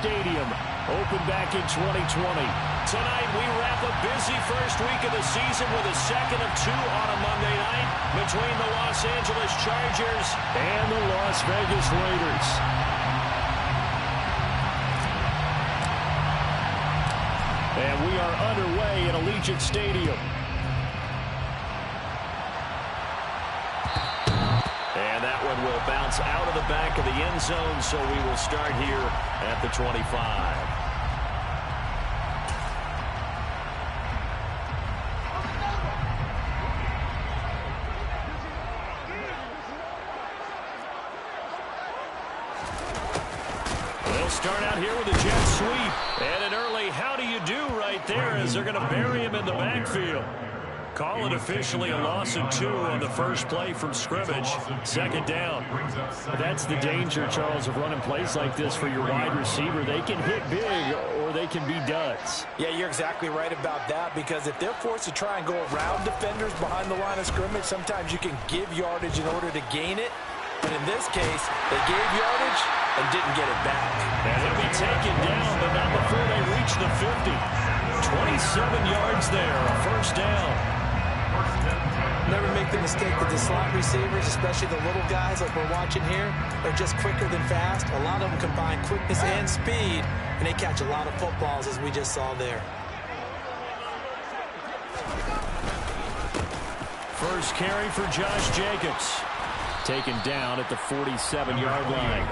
Stadium, opened back in 2020. Tonight, we wrap a busy first week of the season with a second of two on a Monday night between the Los Angeles Chargers and the Las Vegas Raiders. And we are underway at Allegiant Stadium. And that one will bounce out of the back of the end zone, so we will start here at the 25. They'll start out here with a jet sweep. And an early how do you do right there as they're going to bury him in the backfield. Call it officially a loss of 2 on the first play from scrimmage. Second down. That's the danger, Charles, of running plays like this for your wide receiver. They can hit big or they can be duds. Yeah, you're exactly right about that, because if they're forced to try and go around defenders behind the line of scrimmage, sometimes you can give yardage in order to gain it. But in this case, they gave yardage and didn't get it back. And he'll be taken down, but not before they reach the 50. 27 yards there, a first down. Never make the mistake that the slot receivers, especially the little guys like we're watching here, are just quicker than fast. A lot of them combine quickness and speed, and they catch a lot of footballs, as we just saw there. First carry for Josh Jacobs. Taken down at the 47-yard line.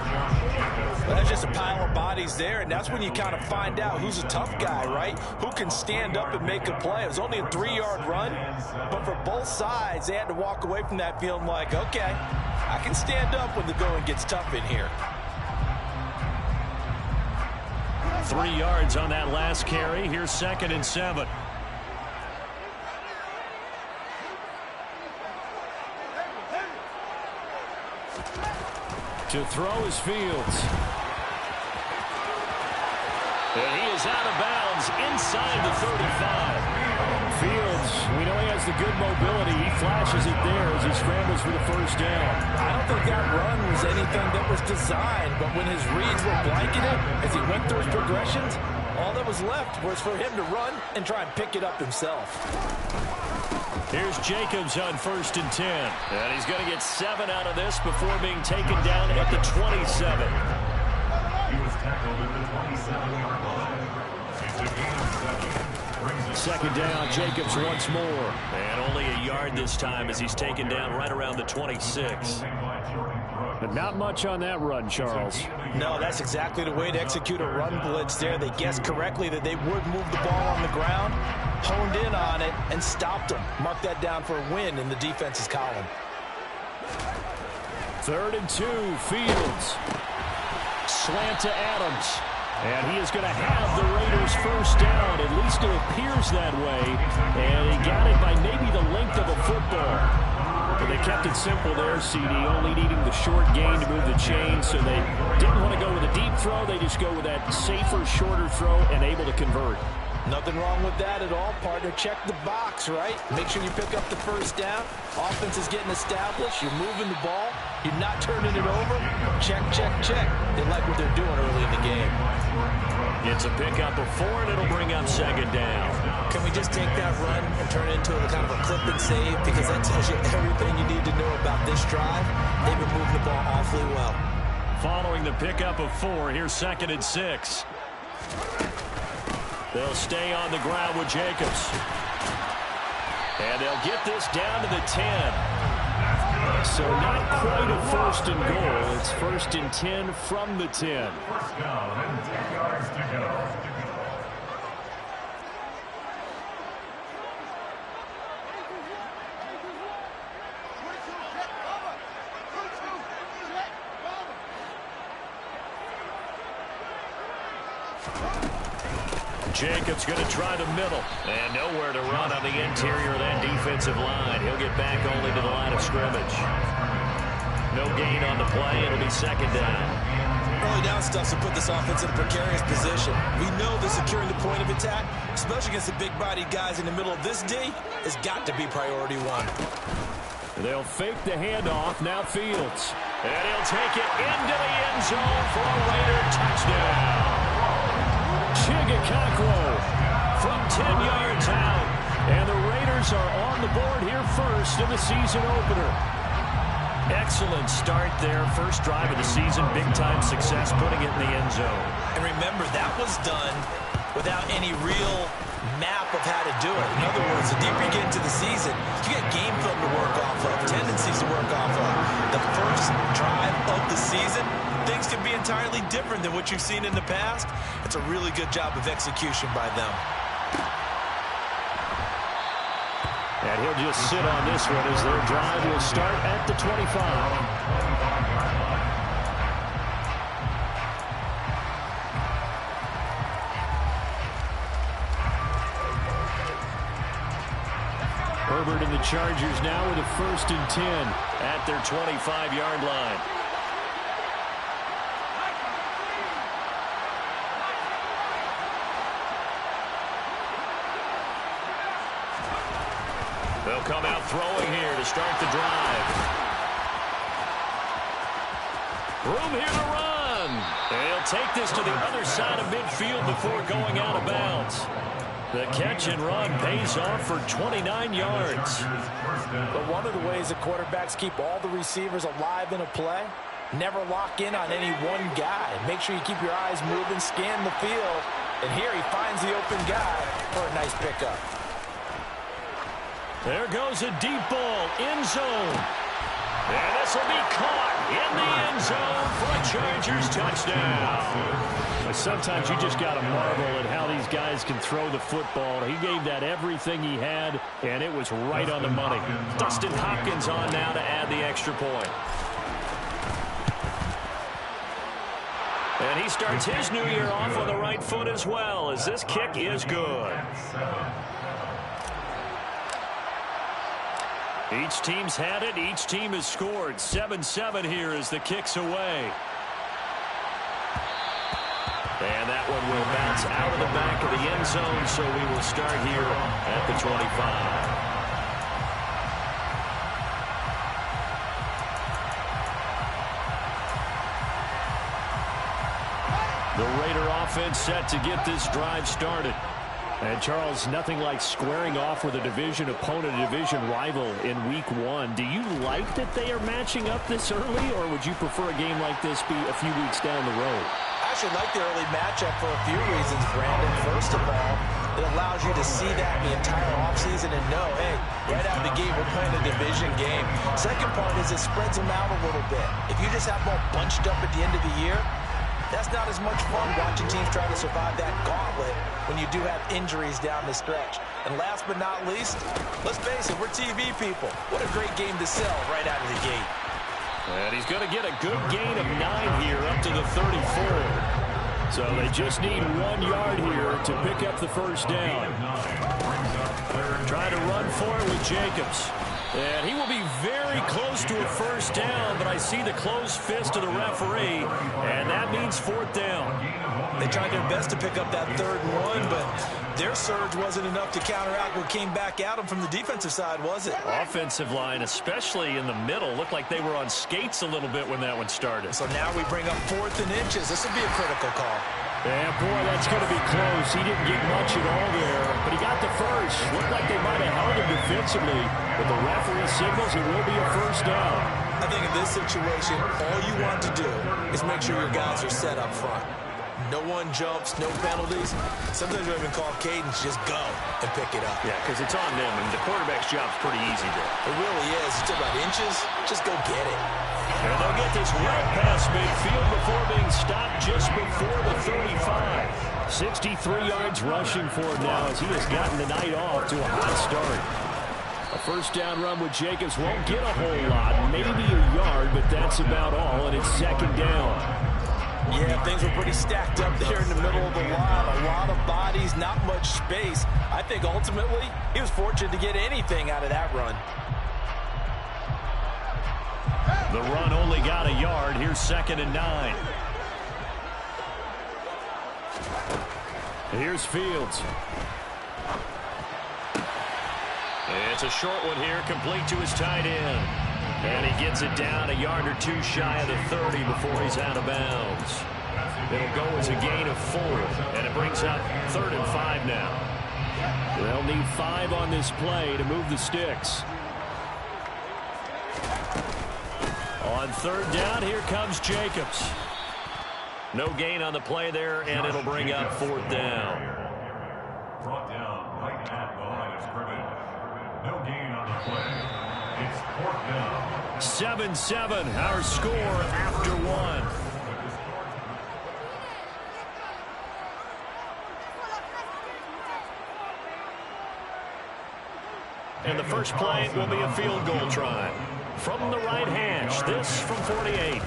Well, that's just a pile of bodies there, and that's when you kind of find out who's a tough guy, right? Who can stand up and make a play. It was only a 3-yard run, but for both sides, they had to walk away from that feeling like, okay, I can stand up when the going gets tough in here. 3 yards on that last carry. Here's 2nd and 7. To throw is Fields. And he is out of bounds inside the 35. Fields, we know he has the good mobility. He flashes it there as he scrambles for the first down. I don't think that run was anything that was designed, but when his reads were blanketed as he went through his progressions, all that was left was for him to run and try and pick it up himself. Here's Jacobs on 1st and 10. And he's going to get 7 out of this before being taken down at the 27. He was tackled at the 27-yard line. It's a gain of 7. Second down, Jacobs once more. And only a yard this time as he's taken down right around the 26. But not much on that run, Charles. No, that's exactly the way to execute a run blitz there. They guessed correctly that they would move the ball on the ground, honed in on it, and stopped them. Mark that down for a win in the defense's column. 3rd and 2, Fields. Slant to Adams. And he is going to have the Raiders first down. At least it appears that way. And he got it by maybe the length of a football. But they kept it simple there, CD, only needing the short gain to move the chain, so they didn't want to go with a deep throw. They just go with that safer, shorter throw and able to convert. Nothing wrong with that at all, partner. Check the box, right? Make sure you pick up the first down. Offense is getting established. You're moving the ball. You're not turning it over. Check, check, check. They like what they're doing early in the game. It's a pickup of 4, and it'll bring up 2nd down. Can we just take that run and turn it into a kind of a clip and save? Because that tells you everything you need to know about this drive. They've been moving the ball awfully well. Following the pickup of 4, here's 2nd and 6. They'll stay on the ground with Jacobs. And they'll get this down to the 10. So not quite a 1st and goal. It's 1st and 10 from the 10. First down and 10 yards to go. Jacobs going to try the middle. And nowhere to run on the interior of that defensive line. He'll get back only to the line of scrimmage. No gain on the play. It'll be 2nd down. Early down stuff to put this offense in a precarious position. We know that securing the point of attack, especially against the big-bodied guys in the middle of this D, has got to be priority 1. They'll fake the handoff. Now Fields. And he'll take it into the end zone for a Raider touchdown. from 10 yards out. And the Raiders are on the board here first in the season opener. Excellent start there. First drive of the season. Big-time success putting it in the end zone. And remember, that was done without any real map of how to do it. In other words, the deeper you get into the season, you get game film to work off of, tendencies to work off of. The first drive of the season, things can be entirely different than what you've seen in the past. It's a really good job of execution by them. And he'll just sit on this one as their drive will start at the 25. Herbert and the Chargers now with a 1st and 10 at their 25-yard line. They'll come out throwing here to start the drive. Room here to run. They'll take this to the other side of midfield before going out of bounds. The catch and run pays off for 29 yards. But one of the ways that quarterbacks keep all the receivers alive in a play, never lock in on any one guy. Make sure you keep your eyes moving, scan the field. And here he finds the open guy for a nice pickup. There goes a deep ball, end zone. And this will be caught in the end zone for a Chargers touchdown. Sometimes you just got to marvel at how these guys can throw the football. He gave that everything he had, and it was right on the money. Dustin Hopkins on now to add the extra point. And he starts his new year off on the right foot as well, as this kick is good. Each team's had it. Each team has scored. 7-7 here as the kick's away. And that one will bounce out of the back of the end zone, so we will start here at the 25. The Raider offense set to get this drive started. And, Charles, nothing like squaring off with a division opponent, a division rival in Week 1. Do you like that they are matching up this early, or would you prefer a game like this be a few weeks down the road? I actually like the early matchup for a few reasons, Brandon. First of all, it allows you to see that the entire offseason and know, hey, right out of the gate, we're playing a division game. Second part is it spreads them out a little bit. If you just have them all bunched up at the end of the year, that's not as much fun watching teams try to survive that gauntlet when you do have injuries down the stretch. And last but not least, let's face it, we're TV people. What a great game to sell right out of the gate. And he's going to get a good gain of 9 here up to the 34. So they just need 1 yard here to pick up the first down. Trying to run for it with Jacobs. And he will be very close to a first down, but I see the closed fist of the referee, and that means 4th down. They tried their best to pick up that 3rd and 1, but their surge wasn't enough to counteract what came back at them from the defensive side, was it? Offensive line, especially in the middle, looked like they were on skates a little bit when that one started. So now we bring up 4th and inches. This will be a critical call. Yeah, boy, that's going to be close. He didn't get much at all there, but he got the first. Looked like they might have held him defensively, but the referee signals it will be a first down. I think in this situation, all you want to do is make sure your guys are set up front. No one jumps, no penalties. Sometimes we even call cadence, just go and pick it up. Yeah, because it's on them, and the quarterback's job's pretty easy there. It really is. It's about inches. Just go get it. And they'll get this right past midfield before being stopped just before the 35. 63 yards rushing for him now as he has gotten the night off to a hot start. A first down run with Jacobs won't get a whole lot, maybe a yard, but that's about all, and it's 2nd down. Yeah, things were pretty stacked up there in the middle of the line. A lot of bodies, not much space. I think ultimately he was fortunate to get anything out of that run. The run only got a yard. Here's 2nd and 9. Here's Fields. It's a short one here, complete to his tight end. And he gets it down a yard or 2 shy of the 30 before he's out of bounds. It'll go as a gain of 4, and it brings brings up 3rd and 5 now. They'll need 5 on this play to move the sticks. On 3rd down, here comes Jacobs. No gain on the play there, and it'll bring up 4th down. Brought down right at the line of scrimmage. No gain on the play. It's 4th down. 7-7, our score after 1. And the first play will be a field goal try. From the right hash, this from 48.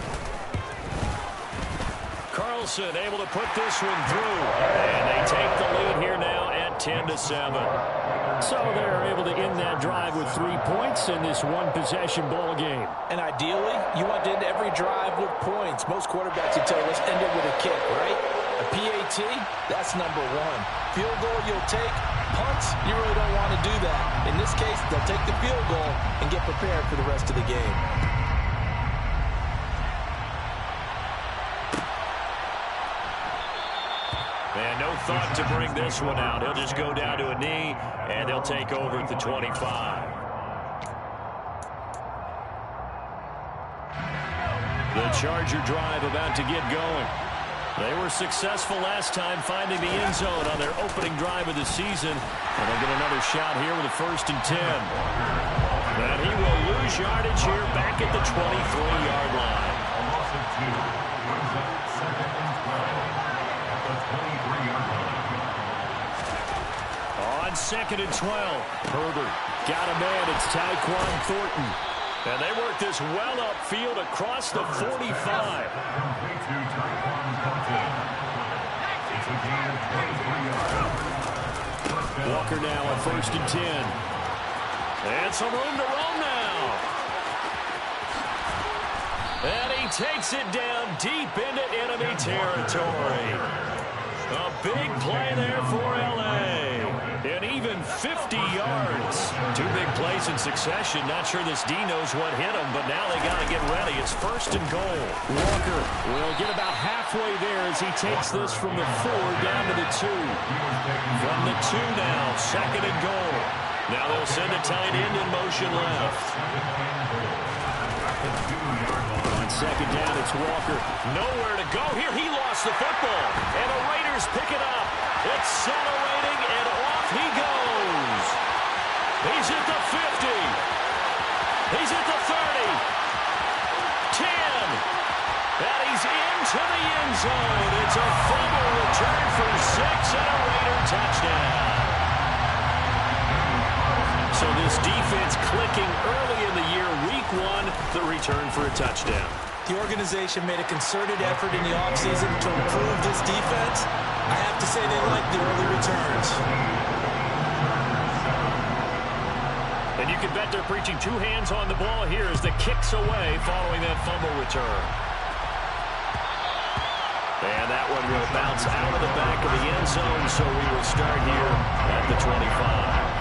Carlson able to put this one through. And they take the lead here now at 10-7. So they're able to end that drive with 3 points in this one-possession ball game. And ideally, you want to end every drive with points. Most quarterbacks would tell you, let's end it with a kick, right? A PAT, that's number 1. Field goal you'll take. Punts, you really don't want to do that. In this case, they'll take the field goal and get prepared for the rest of the game. And no thought to bring this one out. He'll just go down to a knee, and they'll take over at the 25. The Charger drive about to get going. They were successful last time finding the end zone on their opening drive of the season. And they'll get another shot here with a 1st and 10. And he will lose yardage here back at the 23-yard line. A loss of 2. Brings up 2nd and 12 at the 23-yard line. On 2nd and 12, Herbert got a man. It's Tyquan Thornton. And they work this well upfield across the 45. Complete to Tyquan Thornton. It's a gain of 23 yards. Walker now on 1st and 10. And some room to roam now. And he takes it down deep into enemy territory. A big play there for L.A. And even 50 yards. 2 big plays in succession. Not sure this D knows what hit him, but now they got to get ready. It's 1st and goal. Walker will get about halfway there as he takes this from the 4 down to the 2. From the 2 now, 2nd and goal. Now they'll send a tight end in motion left. On 2nd down, it's Walker. Nowhere to go here. He lost the football. And the Raiders pick it up. Accelerating, and off he goes. He's at the 50. He's at the 30. 10. And he's into the end zone. It's a fumble return for 6 and a Raider touchdown. So this defense clicking early in the year, week 1, the return for a touchdown. The organization made a concerted effort in the offseason to improve this defense. I have to say they like the early returns. And you can bet they're preaching 2 hands on the ball here as the kick's away following that fumble return. And that one will bounce out of the back of the end zone, so we will start here at the 25.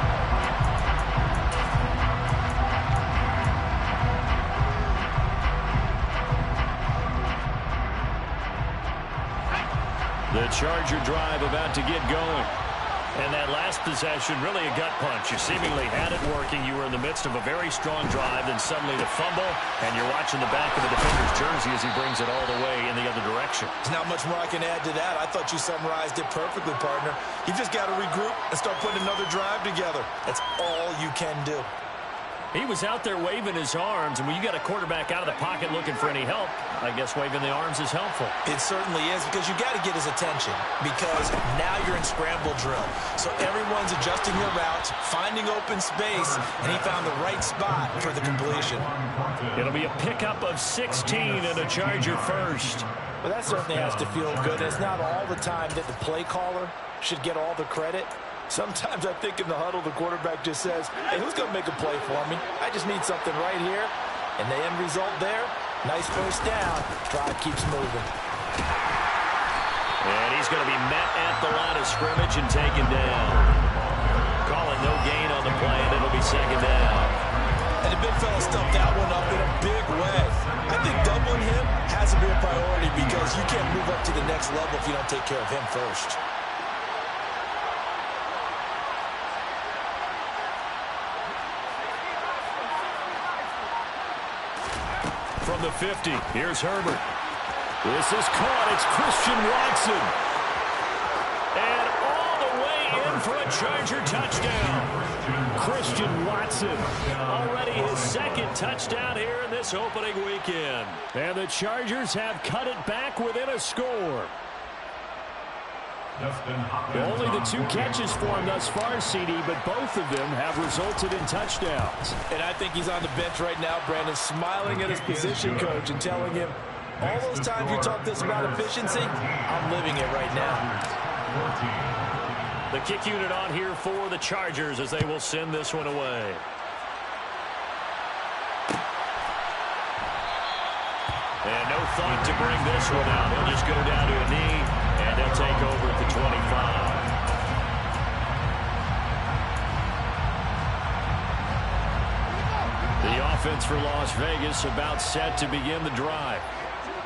The Charger drive about to get going. And that last possession, really a gut punch. You seemingly had it working. You were in the midst of a very strong drive, then suddenly the fumble, and you're watching the back of the defender's jersey as he brings it all the way in the other direction. There's not much more I can add to that. I thought you summarized it perfectly, partner. You just got to regroup and start putting another drive together. That's all you can do. He was out there waving his arms, and when you got a quarterback out of the pocket looking for any help, I guess waving the arms is helpful. It certainly is, because you got to get his attention, because now you're in scramble drill. So everyone's adjusting their routes, finding open space, and he found the right spot for the completion. It'll be a pickup of 16 and a Charger first. Well, that certainly has to feel good. It's not all the time that the play caller should get all the credit. Sometimes I think in the huddle, the quarterback just says, hey, who's going to make a play for me? I just need something right here. And the end result there, nice first down. Drive keeps moving. And he's going to be met at the line of scrimmage and taken down. Calling no gain on the play, and it'll be 2nd down. And the big fella stumped that one up in a big way. I think doubling him has to be a priority, because you can't move up to the next level if you don't take care of him first. from the 50. Here's Herbert. This is caught. It's Christian Watson. And all the way in for a Charger touchdown. Christian Watson, already his second touchdown here in this opening weekend. And the Chargers have cut it back within a score. Only the 2 catches for him thus far, CD, but both of them have resulted in touchdowns. And I think he's on the bench right now, Brandon, smiling at his position coach and telling him, all those times you talk this about efficiency, I'm living it right now. The kick unit on here for the Chargers as they will send this one away. And no thought to bring this one out. He'll just go down to a knee, and they'll take over at the 25. The offense for Las Vegas about set to begin the drive.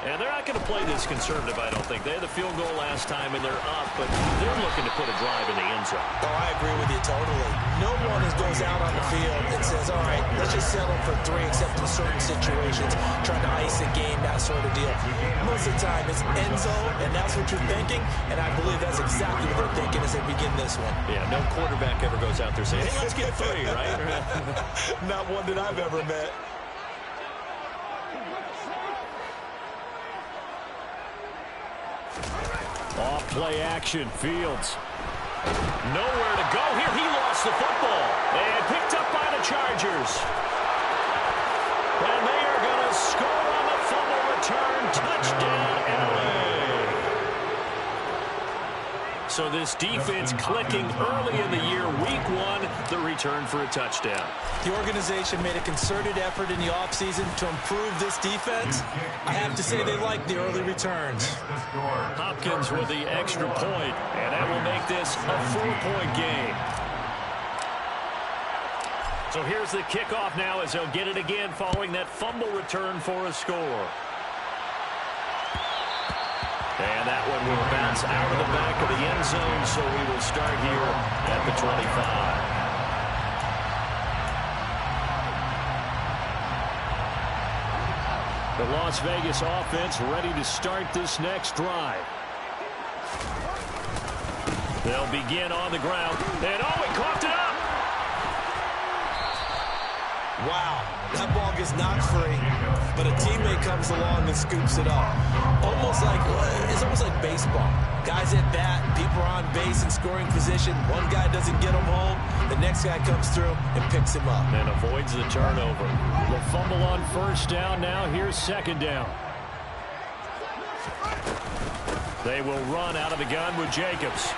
And they're not going to play this conservative, I don't think. They had the field goal last time, and they're up, but they're looking to put a drive in the end zone. Oh, I agree with you totally. No one goes out on the field and says, all right, let's just settle for 3, except in certain situations, trying to ice a game, that sort of deal. Most of the time, it's end zone, and that's what you're thinking, and I believe that's exactly what they're thinking as they begin this one. Yeah, no quarterback ever goes out there saying, hey, let's get 3, right? Not one that I've ever met. Off play action, Fields. Nowhere to go here. He lost the football. And picked up by the Chargers. And they are going to score on the fumble return. Touchdown, LA. So this defense clicking early in the year. Week 1, the return for a touchdown. The organization made a concerted effort in the offseason to improve this defense. I have to say they like the early returns. Hopkins with the extra point, and that will make this a 4-point game. So here's the kickoff now as they'll get it again following that fumble return for a score. And that one will bounce out of the back of the end zone, so we will start here at the 25. The Las Vegas offense ready to start this next drive. They'll begin on the ground. And oh, he coughed it up. Wow, that ball gets knocked free, but a teammate comes along and scoops it up. It's almost like baseball. Guys at bat, people are on base in scoring position. One guy doesn't get him home. The next guy comes through and picks him up. And avoids the turnover. The fumble on first down now. Here's second down. They will run out of the gun with Jacobs.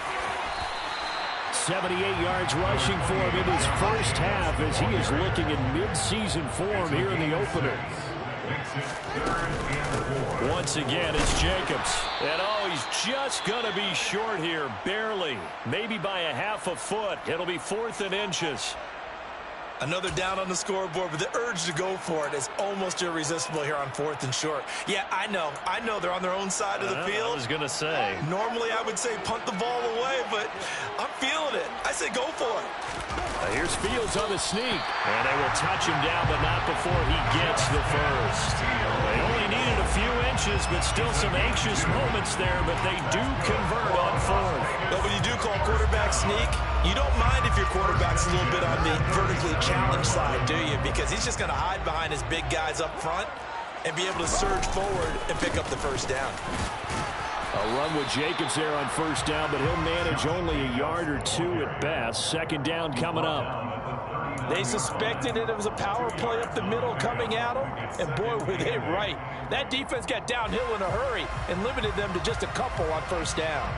78 yards rushing for him in his first half as he is looking in mid-season form here in the opener. Once again, it's Jacobs. And oh, he's just going to be short here, barely. Maybe by a half a foot. It'll be 4th and inches. Another down on the scoreboard, but the urge to go for it is almost irresistible here on 4th and short. Yeah, I know they're on their own side of the field. I was going to say. Normally, I would say punt the ball away, but I'm feeling it. I say go for it. Here's Fields on the sneak. And they will touch him down, but not before he gets the first. They only needed a few inches, but still some anxious moments there, but they do convert on 4th. But when you do call quarterback sneak, you don't mind if your quarterback's a little bit on the vertically challenged side, do you? Because he's just going to hide behind his big guys up front and be able to surge forward and pick up the first down. A run with Jacobs there on first down, but he'll manage only a yard or 2 at best. Second down coming up. They suspected it was a power play up the middle coming at them, and boy, were they right. That defense got downhill in a hurry and limited them to just a couple on first down.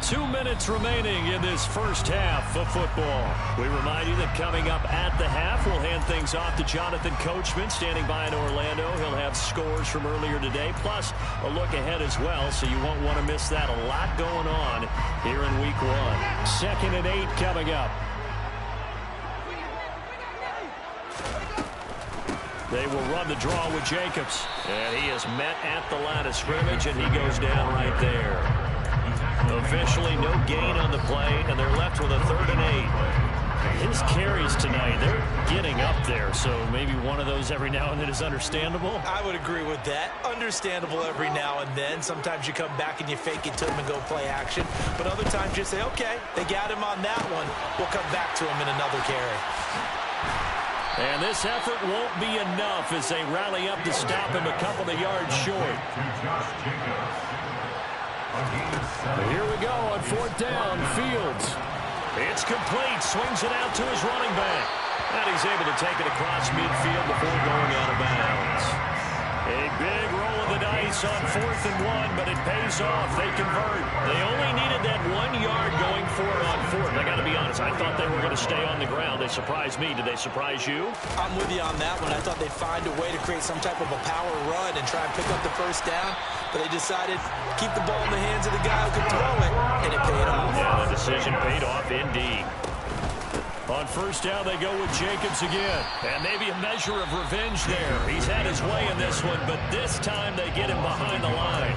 2 minutes remaining in this first half of football. We remind you that coming up at the half, we'll hand things off to Jonathan Coachman, standing by in Orlando. He'll have scores from earlier today, plus a look ahead as well, so you won't want to miss that. A lot going on here in Week 1. 2nd and 8 coming up. They will run the draw with Jacobs. And he is met at the line of scrimmage, and he goes down right there. Officially no gain on the play, and they're left with a 3rd and 8. His carries tonight, they're getting up there, so maybe one of those every now and then is understandable. I would agree with that. Understandable every now and then. Sometimes you come back and you fake it to him and go play action. But other times you say, okay, they got him on that one. We'll come back to him in another carry. And this effort won't be enough as they rally up to stop him a couple of yards short. Here we go on 4th down. Fields. It's complete. Swings it out to his running back. And he's able to take it across midfield before going out of bounds. A big roll of the dice on 4th and 1, but it pays off. They convert. They only needed that 1 yard going for it on 4th. I got to be honest, I thought they were going to stay on the ground. They surprised me. Did they surprise you? I'm with you on that one. I thought they'd find a way to create some type of a power run and try and pick up the first down, but they decided to keep the ball in the hands of the guy who could throw it, and it paid off. Yeah, the decision paid off indeed. On 1st down, they go with Jacobs again. And maybe a measure of revenge there. He's had his way in this one, but this time they get him behind the line.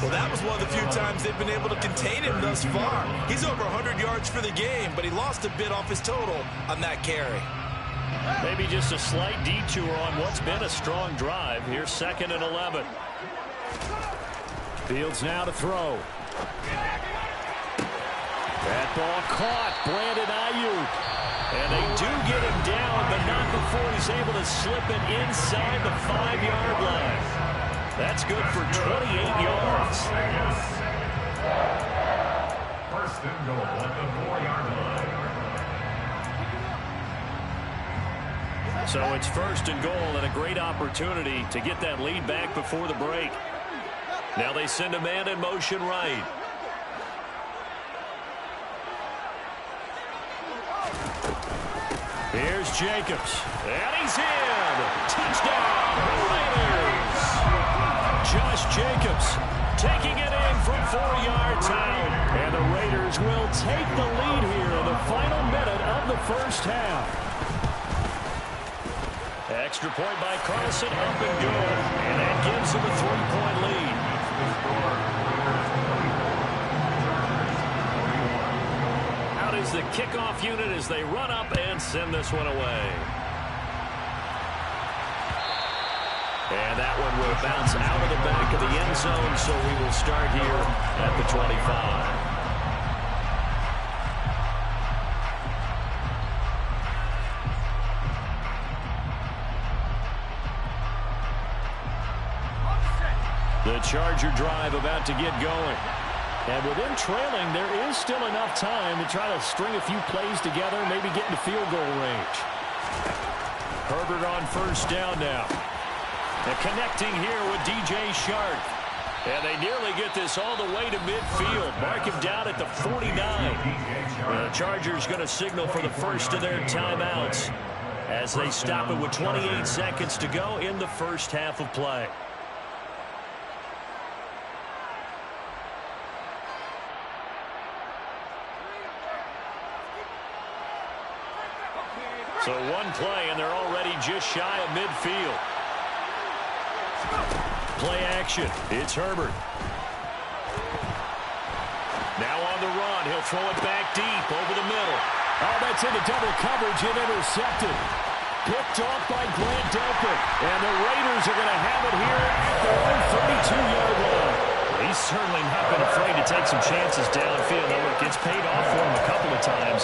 Well, that was one of the few times they've been able to contain him thus far. He's over 100 yards for the game, but he lost a bit off his total on that carry. Maybe just a slight detour on what's been a strong drive. Here's 2nd and 11. Fields now to throw. That ball caught. Brandon Ayuk. And they do get him down, but not before he's able to slip it inside the 5-yard line. That's good for 28 yards. 1st and goal at the 4-yard line. So it's 1st and goal and a great opportunity to get that lead back before the break. Now they send a man in motion right. Here's Jacobs. And he's in. Touchdown, Raiders. Josh Jacobs taking it in from 4 yards out. And the Raiders will take the lead here in the final minute of the 1st half. Extra point by Carlson, up and good. And that gives him a 3-point lead. Out is the kickoff unit as they run up and send this one away. And that one will bounce out of the back of the end zone, so we will start here at the 25. The Charger drive about to get going. And with them trailing, there is still enough time to try to string a few plays together, maybe get into field goal range. Herbert on 1st down now. And connecting here with DJ Shark. And they nearly get this all the way to midfield. Mark him down at the 49. The Chargers going to signal for the first of their timeouts as they stop it with 28 seconds to go in the 1st half of play. So one play, and they're already just shy of midfield. Play action. It's Herbert. Now on the run. He'll throw it back deep over the middle. Oh, that's into double coverage and intercepted. Picked off by Grant Delpit. And the Raiders are going to have it here at their own 32-yard line. He's certainly not been afraid to take some chances downfield. Now, look, it's paid off for him a couple of times.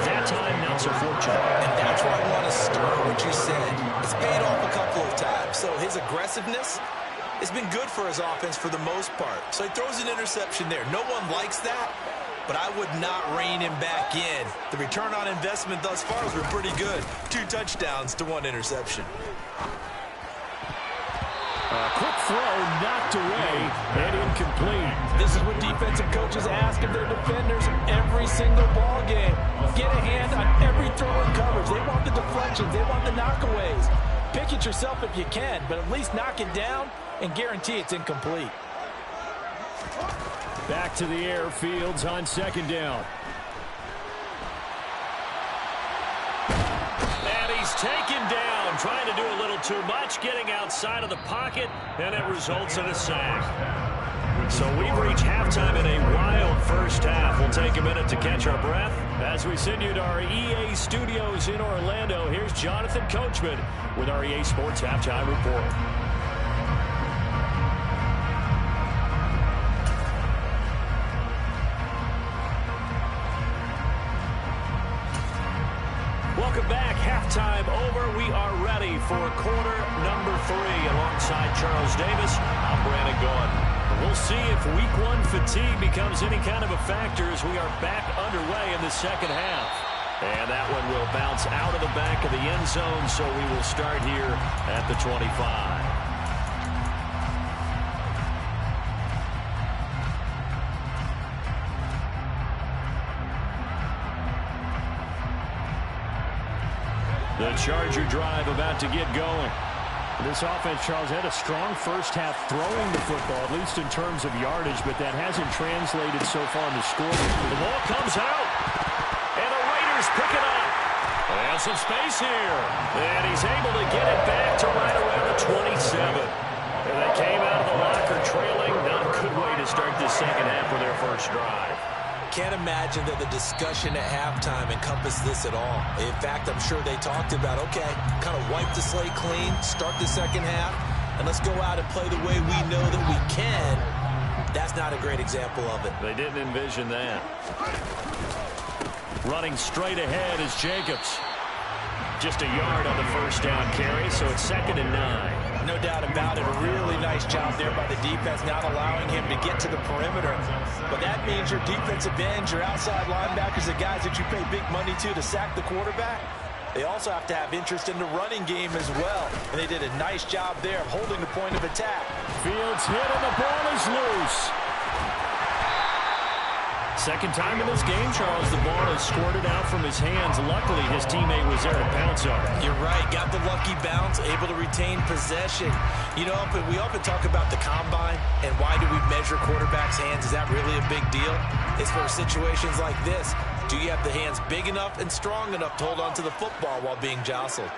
That time, not so fortunate. And that's where I want to start what you said. It's paid off a couple of times. So his aggressiveness has been good for his offense for the most part. So he throws an interception there. No one likes that, but I would not rein him back in. The return on investment thus far has been pretty good. 2 touchdowns to 1 interception. A quick throw knocked away and incomplete. This is what defensive coaches ask of their defenders every single ball game. Get a hand on every throw and coverage. They want the deflections. They want the knockaways. Pick it yourself if you can, but at least knock it down and guarantee it's incomplete. Back to the air. Fields on 2nd down. And he's taken down, trying to do a little too much, getting outside of the pocket, and it results in a sack. So we've reached halftime in a wild 1st half. We'll take a minute to catch our breath as we send you to our EA studios in Orlando. Here's Jonathan Coachman with our EA Sports Halftime Report. Welcome back. Halftime over. We are ready for quarter number 3. Alongside Charles Davis, I'm Brandon Gaudin. We'll see if week 1 fatigue becomes any kind of a factor as we are back underway in the second half. And that one will bounce out of the back of the end zone, so we will start here at the 25. The Charger drive about to get going. This offense, Charles, had a strong first half throwing the football, at least in terms of yardage, but that hasn't translated so far in the score. The ball comes out, and the Raiders pick it up. They have some space here, and he's able to get it back to right around the 27. And they came out of the locker trailing. Not a good way to start this second half for their first drive. Can't imagine that the discussion at halftime encompassed this at all. In fact, I'm sure they talked about, okay, kind of wipe the slate clean, start the second half, and let's go out and play the way we know that we can. That's not a great example of it. They didn't envision that. Running straight ahead is Jacobs. Just a yard on the first down carry, so it's 2nd and 9. No doubt about it. A really nice job there by the defense, not allowing him to get to the perimeter. But that means your defensive ends, your outside linebackers, the guys that you pay big money to sack the quarterback, they also have to have interest in the running game as well. And they did a nice job there of holding the point of attack. Fields hit and the ball is loose. Second time in this game, Charles, the ball is squirted out from his hands. Luckily, his teammate was there to pounce on it. You're right. Got the lucky bounce, able to retain possession. You know, we often talk about the combine and why do we measure quarterbacks' hands. Is that really a big deal? It's for situations like this. Do you have the hands big enough and strong enough to hold on to the football while being jostled?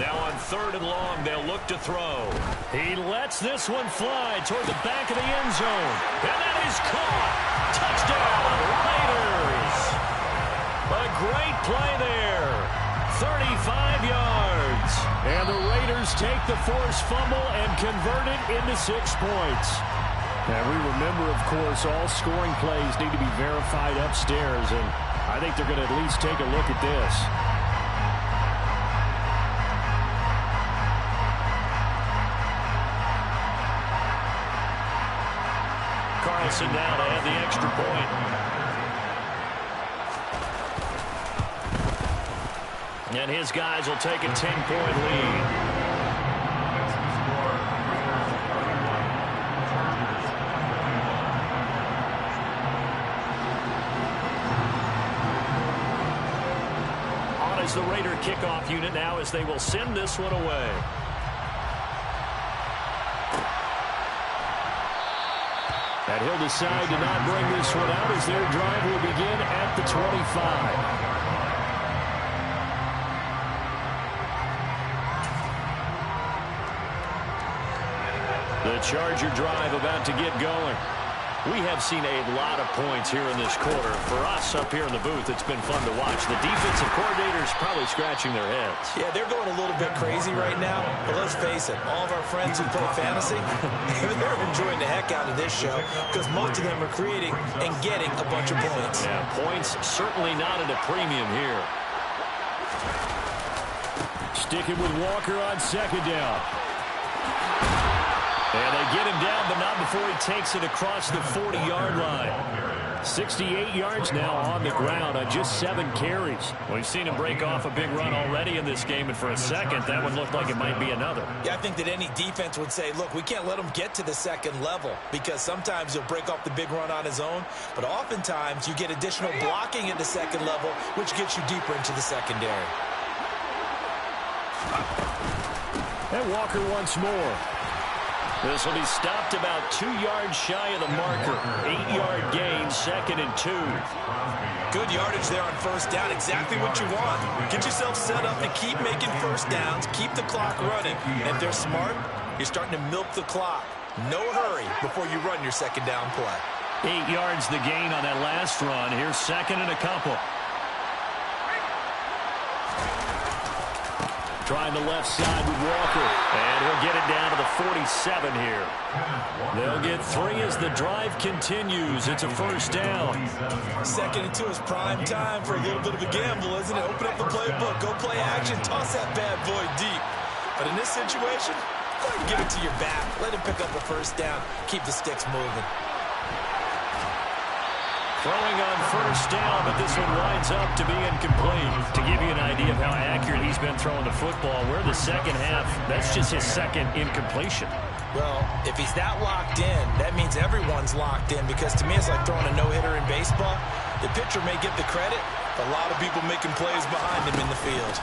Now on 3rd and long, they'll look to throw. He lets this one fly toward the back of the end zone. And that is caught. Touchdown, Raiders. A great play there. 35 yards. And the Raiders take the forced fumble and convert it into 6 points. And we remember, of course, all scoring plays need to be verified upstairs. And I think they're going to at least take a look at this. Carlson now to add the extra point. And his guys will take a 10-point lead. On is the Raider kickoff unit now as they will send this one away. And he'll decide to not bring this one out as their drive will begin at the 25. The Charger drive about to get going. We have seen a lot of points here in this quarter. For us up here in the booth, it's been fun to watch. The defensive coordinators probably scratching their heads. Yeah, they're going a little bit crazy right now. But let's face it, all of our friends who play fantasy, they're enjoying the heck out of this show because most of them are creating and getting a bunch of points. Yeah, points certainly not at a premium here. Sticking with Walker on 2nd down. And they get him down, but not before he takes it across the 40-yard line. 68 yards now on the ground on just 7 carries. We've seen him break off a big run already in this game, and for a second, that one looked like it might be another. Yeah, I think that any defense would say, look, we can't let him get to the second level because sometimes he'll break off the big run on his own, but oftentimes you get additional blocking at the second level, which gets you deeper into the secondary. And Walker once more. This will be stopped about 2 yards shy of the marker. 8-yard gain, 2nd and 2. Good yardage there on first down. Exactly what you want. Get yourself set up to keep making first downs, keep the clock running. And if they're smart, you're starting to milk the clock. No hurry before you run your second down play. 8 yards the gain on that last run. Here's second and a couple. Trying the left side with Walker. And he'll get it down to the 47 here. They'll get 3 as the drive continues. It's a first down. 2nd and 2 is prime time for a little bit of a gamble, isn't it? Open up the playbook. Go play action. Toss that bad boy deep. But in this situation, go ahead and give it to your back. Let him pick up a first down. Keep the sticks moving. Throwing on first down, but this one winds up to be incomplete. To give you an idea of how accurate he's been throwing the football, we're in the second half. That's just his second incompletion. Well, if he's that locked in, that means everyone's locked in, because to me it's like throwing a no-hitter in baseball. The pitcher may get the credit, but a lot of people making plays behind him in the field.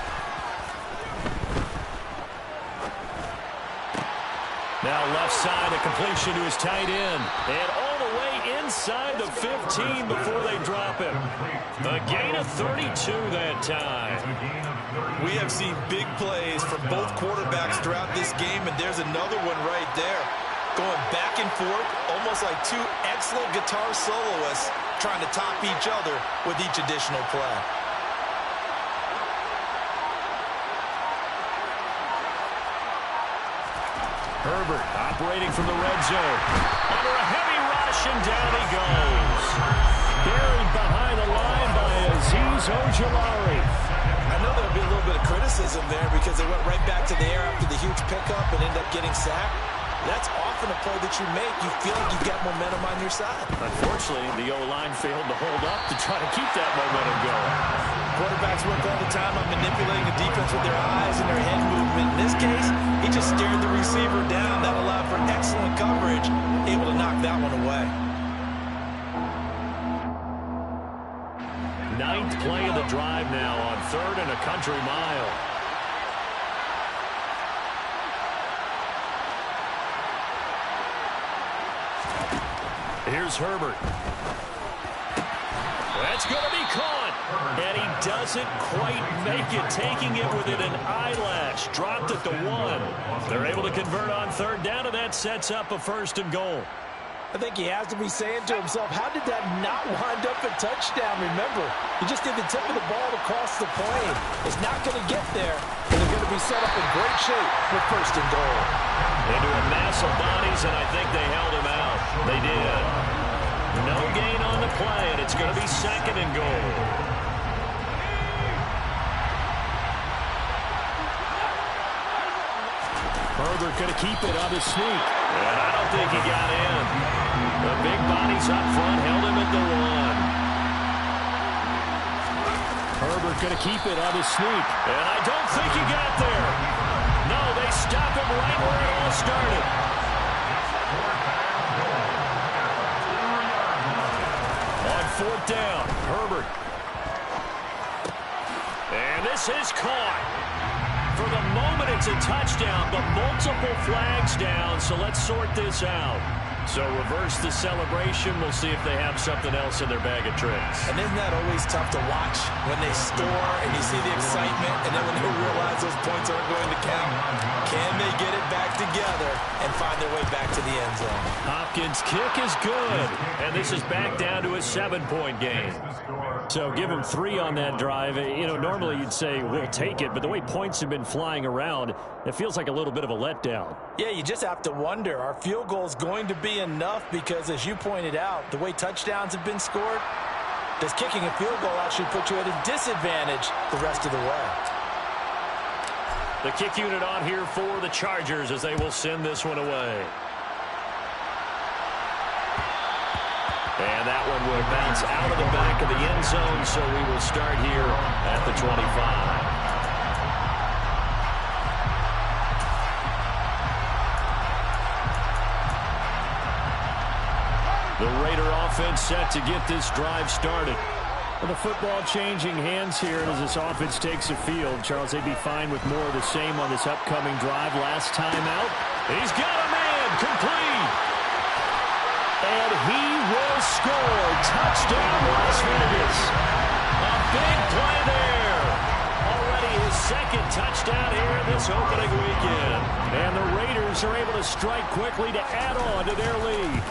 Now left side, a completion to his tight end. And all the way inside the 15 before they drop him. A gain of 32 that time. We have seen big plays from both quarterbacks throughout this game, and there's another one right there. Going back and forth, almost like two excellent guitar soloists trying to top each other with each additional play. Herbert operating from the red zone. Under a heavy rush, and down he goes. Buried behind the line by Azeez Ojulari. I know there'll be a little bit of criticism there because they went right back to the air after the huge pickup and ended up getting sacked. That's often a play that you make. You feel like you've got momentum on your side. Unfortunately, the O-line failed to hold up to try to keep that momentum going. Quarterbacks work all the time on manipulating the defense with their eyes and their head movement. In this case, he just stared the receiver down. That allowed for excellent coverage, able to knock that one away. 9th play of the drive now on 3rd and a country mile. Here's Herbert. That's going to be caught. And he doesn't quite make it, taking it within an eyelash. Dropped at the 1. They're able to convert on 3rd down, and that sets up a 1st and goal. I think he has to be saying to himself, how did that not wind up a touchdown? Remember, he just did the tip of the ball across the plane. It's not going to get there, but they're going to be set up in great shape with 1st and goal. Into a mass of bodies, and I think they held him out. They did. No gain on the play, and it's going to be 2nd and goal. Herbert going to keep it on his sneak. And I don't think he got in. The big bodies up front held him at the 1. Herbert going to keep it on his sneak. And I don't think he got there. No, they stop him right where it all started. On 4th down, Herbert. And this is caught. For the moment, it's a touchdown, but multiple flags down, so let's sort this out. So reverse the celebration. We'll see if they have something else in their bag of tricks. And isn't that always tough to watch when they score and you see the excitement, and then when they realize those points aren't going to count? Can they get it back together and find their way back to the end zone? Hopkins' kick is good, and this is back down to a 7-point game. So give him 3 on that drive. You know, normally you'd say we'll take it, but the way points have been flying around, it feels like a little bit of a letdown. Yeah, you just have to wonder, are field goals going to be enough? Because as you pointed out, the way touchdowns have been scored, does kicking a field goal actually put you at a disadvantage the rest of the way? The kick unit on here for the Chargers as they will send this one away. And that one will bounce out of the back of the end zone, so we will start here at the 25. The Raider offense set to get this drive started. Well, the football changing hands here as this offense takes the field. Charles, they'd be fine with more of the same on this upcoming drive. Last time out, he's got a man complete. And he will score. Touchdown, Las Vegas. A big play there. Already his 2nd touchdown here this opening weekend. And the Raiders are able to strike quickly to add on to their lead.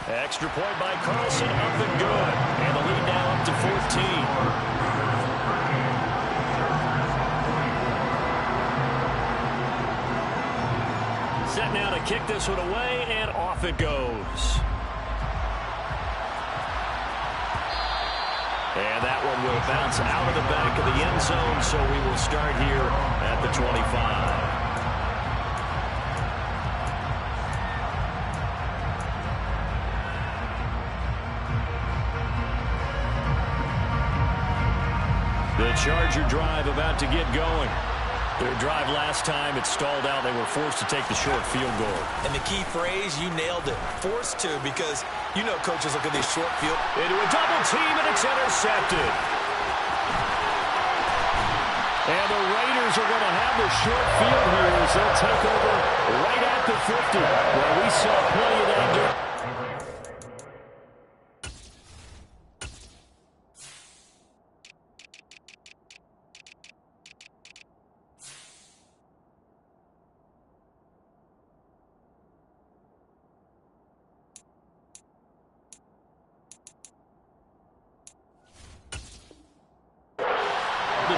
Extra point by Carlson, up and good. And the lead now up to 14. Set now to kick this one away, and off it goes. And that one will bounce out of the back of the end zone, so we will start here at the 25. The Charger drive about to get going. Their drive last time, it stalled out. They were forced to take the short field goal. And the key phrase, you nailed it. Forced to, because you know coaches look at these short field. Into a double team, and it's intercepted. And the Raiders are going to have the short field here as they'll take over right at the 50. Well, we saw plenty of that during.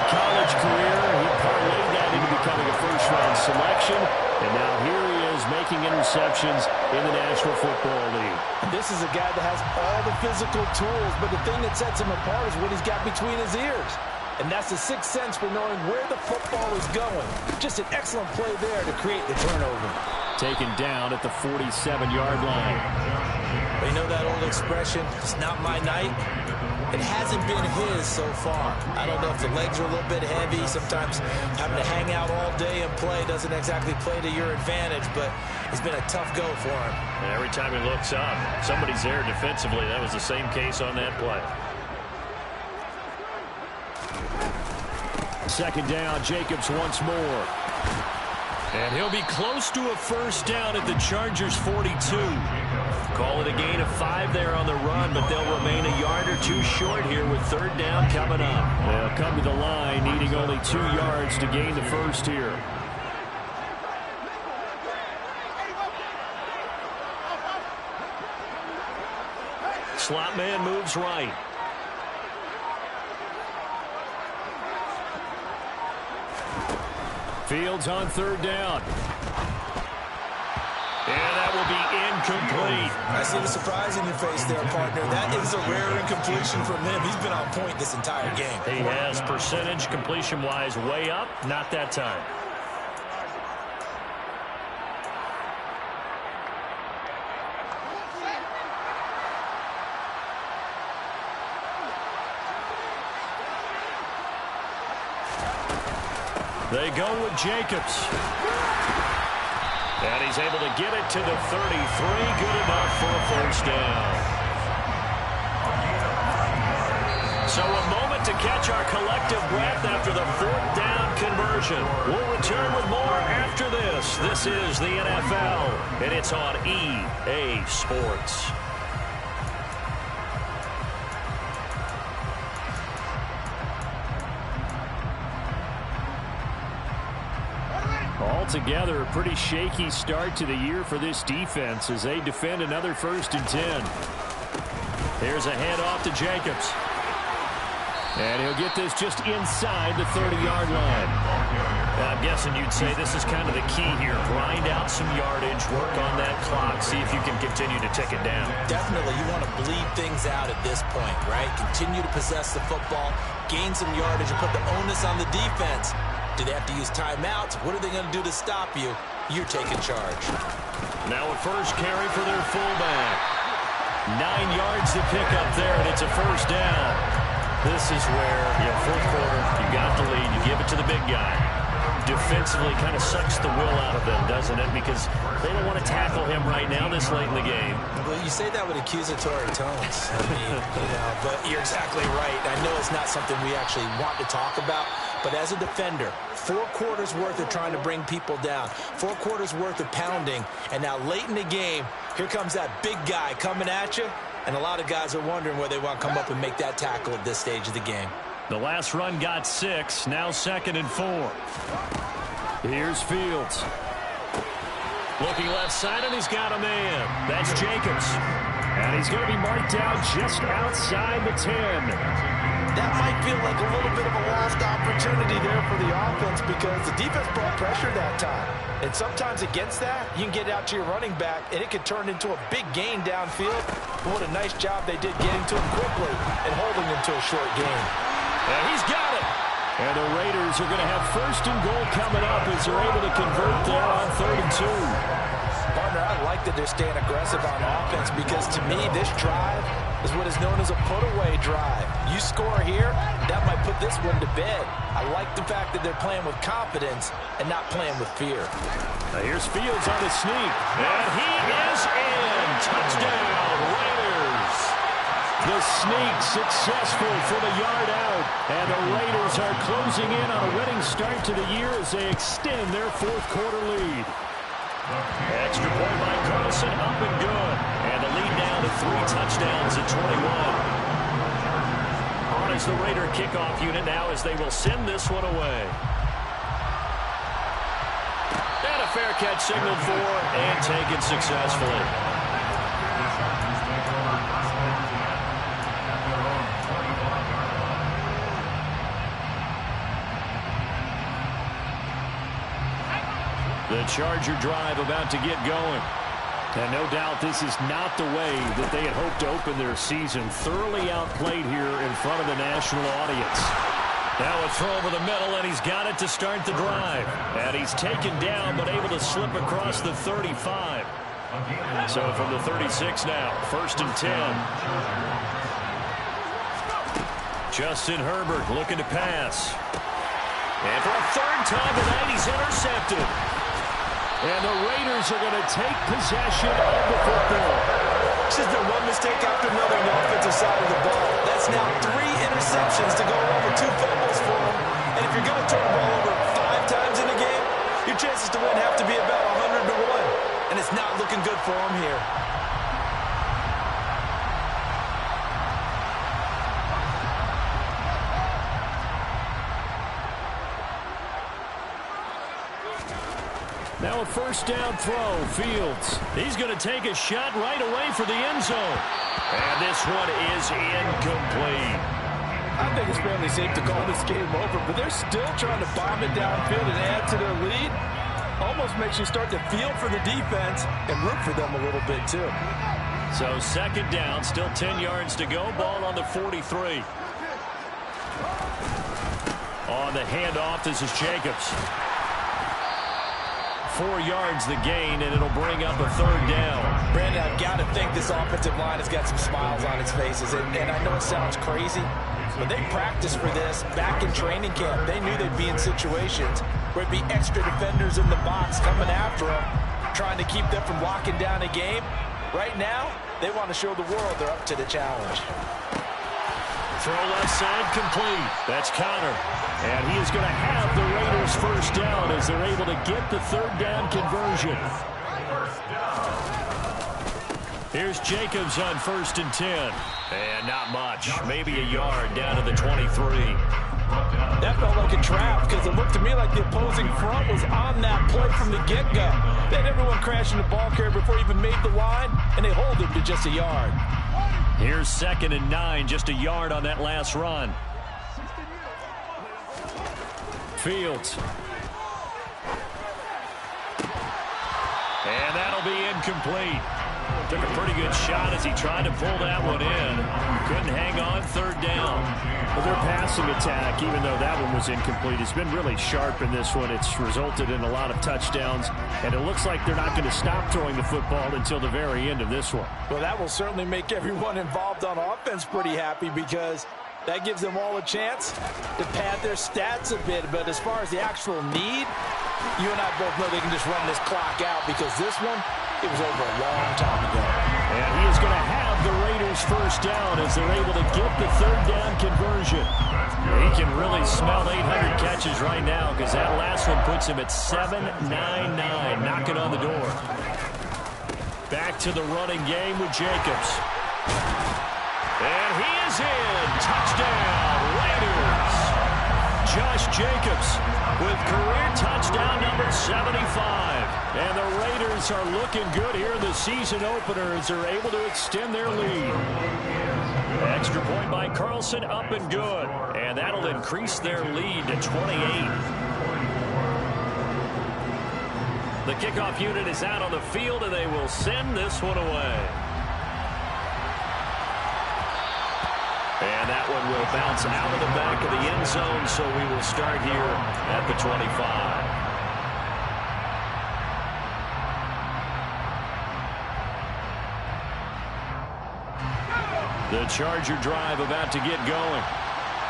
College career, he parlayed that into becoming a first-round selection, and now here he is making interceptions in the National Football League. This is a guy that has all the physical tools, but the thing that sets him apart is what he's got between his ears. And that's the sixth sense for knowing where the football is going. Just an excellent play there to create the turnover. Taken down at the 47-yard line. You know that old expression, it's not my night? It hasn't been his so far. I don't know if the legs are a little bit heavy. Sometimes having to hang out all day and play doesn't exactly play to your advantage, but it's been a tough go for him. And every time he looks up, somebody's there defensively. That was the same case on that play. Second down, Jacobs once more. And he'll be close to a first down at the Chargers' 42. Call it a gain of 5 there on the run, but they'll remain a yard or two short here with third down coming up. They'll come to the line needing only 2 yards to gain the first here. Slot man moves right. Fields on third down. And that will be incomplete. I see the surprise in your face there, partner. That is a rare incompletion from him. He's been on point this entire game. He has percentage completion-wise way up. Not that time. They go with Jacobs. And he's able to get it to the 33. Good enough for a first down. So a moment to catch our collective breath after the fourth down conversion. We'll return with more after this. This is the NFL, and it's on EA Sports. Altogether, a pretty shaky start to the year for this defense as they defend another 1st and 10. Here's a handoff to Jacobs. And he'll get this just inside the 30-yard line. I'm guessing you'd say this is kind of the key here. Grind out some yardage, work on that clock, see if you can continue to tick it down. Definitely, you want to bleed things out at this point, right? Continue to possess the football, gain some yardage, and put the onus on the defense. Do they have to use timeouts? What are they going to do to stop you? You're taking charge. Now a first carry for their fullback. 9 yards to pick up there, and it's a first down. This is where, fourth quarter, you got the lead, you give it to the big guy. Defensively kind of sucks the will out of them, doesn't it? Because they don't want to tackle him right now this late in the game. Well, you say that with accusatory tones. I mean, but you're exactly right. I know it's not something we actually want to talk about, but as a defender, 4 quarters worth of trying to bring people down, 4 quarters worth of pounding, and now late in the game, here comes that big guy coming at you, and a lot of guys are wondering where they want to come up and make that tackle at this stage of the game. The last run got 6, now 2nd and 4. Here's Fields. Looking left side, and he's got a man. That's Jacobs. And he's going to be marked down just outside the 10. That might feel like a little bit of a lost opportunity there for the offense because the defense brought pressure that time. And sometimes against that, you can get out to your running back, and it can turn into a big gain downfield. But what a nice job they did getting to him quickly and holding him to a short gain. And he's got it. And the Raiders are going to have 1st and goal coming up as they're able to convert there on 3rd and 2. Partner, I like that they're staying aggressive on offense because to me, this drive is what is known as a put-away drive. You score here, that might put this one to bed. I like the fact that they're playing with confidence and not playing with fear. Now here's Fields on the sneak. And he is in. Touchdown, Raiders. The sneak successful for the yard out. And the Raiders are closing in on a winning start to the year as they extend their 4th quarter lead. Extra point by Carlson, up and good. And the lead down to 3 touchdowns at 21. On is the Raider kickoff unit now as they will send this one away. And a fair catch signaled for and taken successfully. The Charger drive about to get going. And no doubt this is not the way that they had hoped to open their season. Thoroughly outplayed here in front of the national audience. Now a throw over the middle, and he's got it to start the drive. And he's taken down, but able to slip across the 35. So from the 36 now, 1st and 10. Justin Herbert looking to pass. And for a 3rd time tonight, he's intercepted. And the Raiders are going to take possession of the football. It's just been one mistake after another on the offensive side of the ball. That's now 3 interceptions to go over 2 fumbles for him. And if you're going to turn the ball over 5 times in a game, your chances to win have to be about 100 to 1. And it's not looking good for him here. Now a 1st down throw, Fields. He's going to take a shot right away for the end zone. And this one is incomplete. I think it's fairly safe to call this game over, but they're still trying to bomb it downfield and add to their lead. Almost makes you start to feel for the defense and root for them a little bit too. So 2nd down, still 10 yards to go. Ball on the 43. On the handoff, this is Jacobs. 4 yards the gain, and it'll bring up a 3rd down. Brandon, I've got to think this offensive line has got some smiles on its faces. And I know it sounds crazy, but they practiced for this back in training camp. They knew they'd be in situations where it'd be extra defenders in the box coming after them, trying to keep them from locking down a game. Right now, they want to show the world they're up to the challenge. Throw left side complete. That's Connor. And he is going to have the Raiders 1st down as they're able to get the 3rd down conversion. Here's Jacobs on 1st and 10. And not much. Maybe a yard down to the 23. That felt like a trap because it looked to me like the opposing front was on that play from the get-go. They had everyone crashing the ball carrier before he even made the line, and they hold him to just a yard. Here's 2nd and 9, just a yard on that last run. Fields. And that'll be incomplete. Took a pretty good shot as he tried to pull that one in. Couldn't hang on, 3rd down. Well, their passing attack, even though that one was incomplete, has been really sharp in this one. It's resulted in a lot of touchdowns, and it looks like they're not going to stop throwing the football until the very end of this one. Well, that will certainly make everyone involved on offense pretty happy because that gives them all a chance to pad their stats a bit. But as far as the actual need, you and I both know they can just run this clock out because this one, it was over a long time ago. And he is going to have the Raiders 1st down as they're able to get the 3rd down conversion. He can really smell 800 catches right now because that last one puts him at 799, knocking on the door. Back to the running game with Jacobs. And he is in. Touchdown, Raiders. Josh Jacobs with career touchdown number 75. And the Raiders are looking good here in the season opener as they're able to extend their lead. Extra point by Carlson, up and good. And that'll increase their lead to 28. The kickoff unit is out on the field, and they will send this one away. And that one will bounce out of the back of the end zone, so we will start here at the 25. The Charger drive about to get going.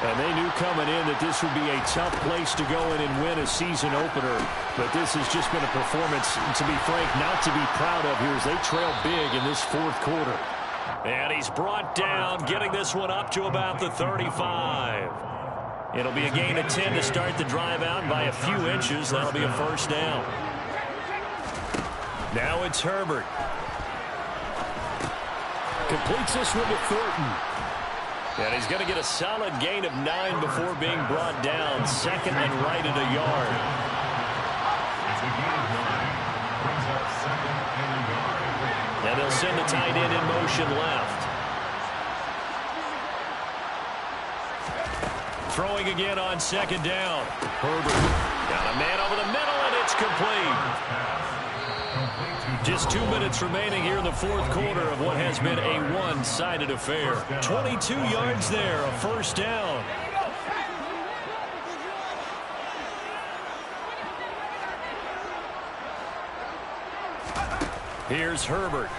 And they knew coming in that this would be a tough place to go in and win a season opener. But this has just been a performance, to be frank, not to be proud of here as they trail big in this fourth quarter. And he's brought down, getting this one up to about the 35. It'll be a gain of 10 to start the drive out by a few inches. That'll be a first down. Now it's Herbert. Completes this one to Thornton. And he's going to get a solid gain of 9 before being brought down. Second and right at a yard. And they'll send the tight end in motion left. Throwing again on second down. Herbert got a man over the middle, and it's complete. Just 2 minutes remaining here in the fourth quarter of what has been a one-sided affair. 22 yards there, a first down. Here's Herbert.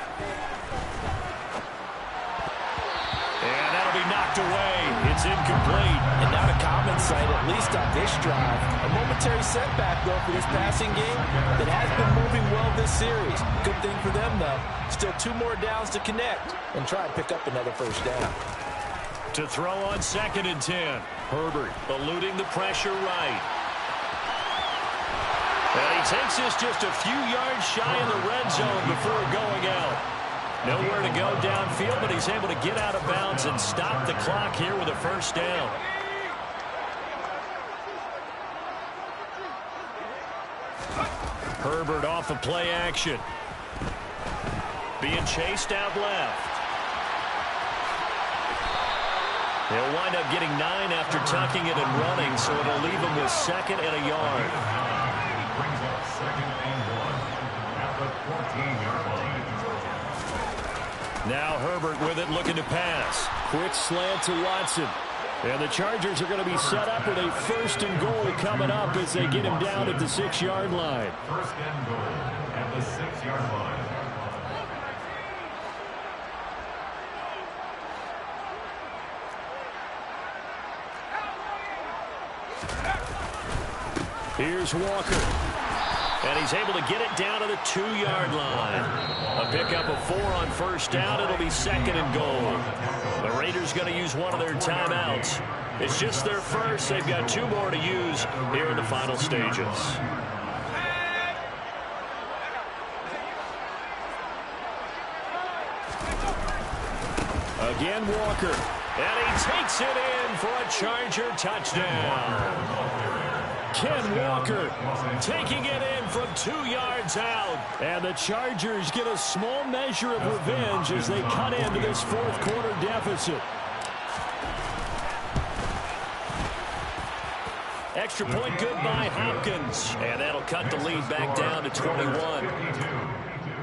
And that'll be knocked away. It's incomplete. And not a common sight, at least on this drive. A momentary setback, though, for this passing game that has been moving well this series. Good thing for them, though. Still 2 more downs to connect and try and pick up another first down. To throw on second and 10. Herbert eluding the pressure right. And he takes this just a few yards shy of the red zone before going out. Nowhere to go downfield, but he's able to get out of bounds and stop the clock here with a first down. Herbert off of play action. Being chased out left. He'll wind up getting 9 after tucking it and running, so it'll leave him with second and a yard. Brings up second and 1 at the 14-yard line. Now Herbert with it, looking to pass. Quick slant to Watson. And the Chargers are going to be set up with a first and goal coming up as they get him down at the 6-yard line. First and goal at the 6-yard line. Here's Walker. And he's able to get it down to the 2-yard line. A pickup of 4 on first down. It'll be second and goal. The Raiders going to use one of their timeouts. It's just their first. They've got 2 more to use here in the final stages. Again, Walker. And he takes it in for a Charger touchdown. Ken Walker taking it in from 2 yards out. And the Chargers get a small measure of revenge as they cut into this fourth quarter deficit. Extra point good by Hopkins. And that'll cut the lead back down to 21.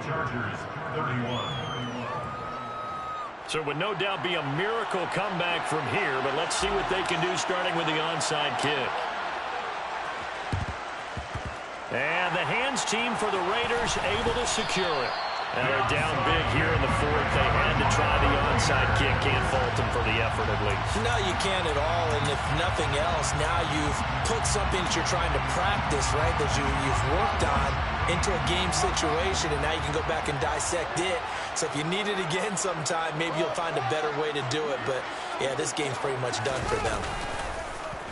Chargers 31. So it would no doubt be a miracle comeback from here, but let's see what they can do starting with the onside kick. And the hands team for the Raiders able to secure it. Now they're down big here in the fourth. They had to try the onside kick. Can't fault them for the effort at least. No, you can't at all. And if nothing else, now you've put something that you're trying to practice, right, that you've worked on into a game situation, and now you can go back and dissect it. So if you need it again sometime, maybe you'll find a better way to do it. But, yeah, this game's pretty much done for them.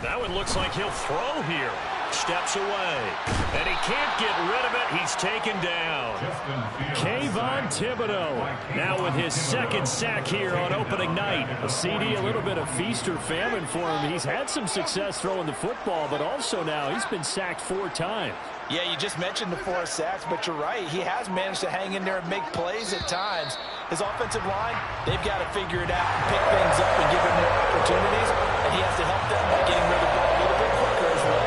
That one looks like he'll throw here. Steps away. And he can't get rid of it. He's taken down. Kayvon Thibodeau now with his second sack here on opening night. A CD, a little bit of feast or famine for him. He's had some success throwing the football, but also now he's been sacked 4 times. Yeah, you just mentioned the 4 sacks, but you're right. He has managed to hang in there and make plays at times. His offensive line, they've got to figure it out and pick things up and give him more opportunities, and he has to help them by getting rid of the ball a little bit quicker as well.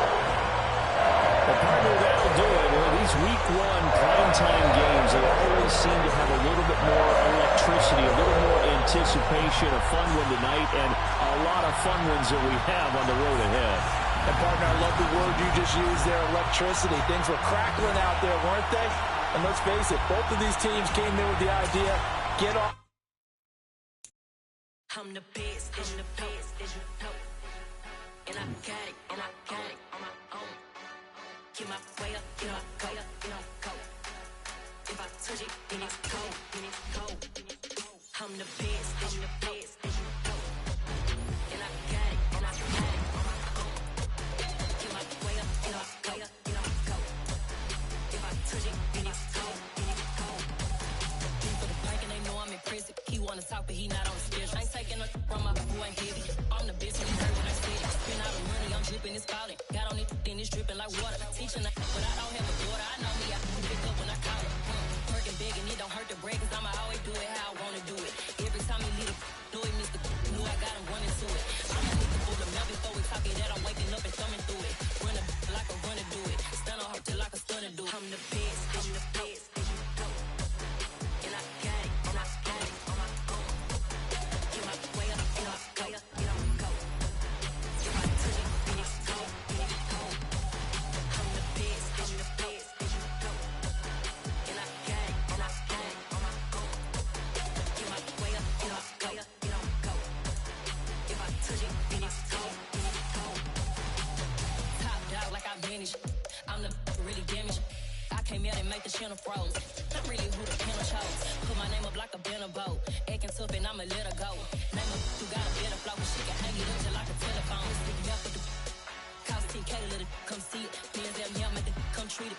Well, partner, that'll do it. Well, these Week 1 primetime games, they always seem to have a little bit more electricity, a little more anticipation, a fun one tonight, and a lot of fun ones that we have on the road ahead. And, partner, I love the word you just used there, electricity. Things were crackling out there, weren't they? And let's face it, both of these teams came in with the idea, get off. I'm the best, and the best, as you know. And I got it, on my own. Get my way up, you know, go. If I touch it, then it's cold, I'm the best, as you know. And I got it, on my own. Get my way up, you know, go. If I touch it, then it's cold, For the prank and they know I'm impressive. He wanna talk, but he not on the schedule. I ain't taking no from my who ain't heavy. I'm the best, and he heard when I said it. Spend all the money, I'm dripping, it's falling. Got on it, then it's dripping like water. Teaching that, but I don't have a daughter. I know me, I can pick up when I call it. Working big, and it don't hurt to break, cause I'ma always do it how I wanna do it. Every time he leave know it, Mr. Knew I got him running to it. I'ma need to pull him out before we talk it that I'm waking up and thumbing through it. Run a like a runner do it. Stun on her till like a stunner do it. I'm the best, and I got it, on my own. Get my way up, you know, go. If I touch it, then it's cold, I'm the best, and I got it, on my own. Get my way up, you know, go. If I touch it, then it's cold, Top dog like I vanished. I'm the really damaged. I came out and make the channel froze. I'm really who the panel chose. Put my name up like a banner boat. Acting tough and I'ma let her go. Name up who got a better flow, but she can hang it up just like a telephone. Stick me up with the cost 10K to let it come see it. Bands at me, I make it come treat it.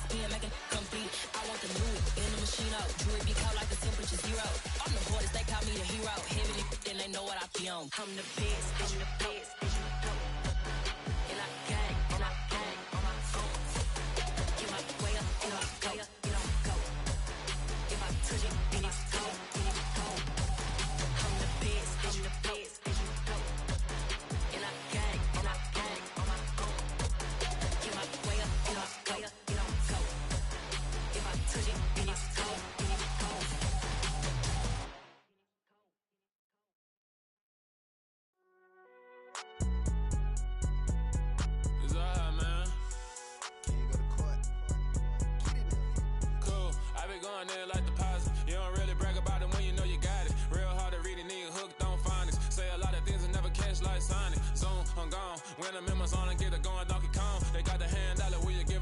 Spin, make it come beat it. I want the new in the machine out. Jewelry be cold like the temperature 0. I'm the hardest, they call me the hero. Heavy, then they know what I be on. I'm the best, and I got it, on my own. Get my way up, you know, go. If I touch it, then it's cold, I'm the best, and I got it, on my own. Get my way up, you know, go. If I touch it, then it's cold, It's alright, man. Can you go to court? Get it in. Cool. I been going there like the positive. You don't really brag about it when you know you got it. Real hard to read a nigga hooked on phonics. Say a lot of things and never catch like Sonic. Zoom, I'm gone. When I'm in my zone, I get it going Donkey Kong. They got the hand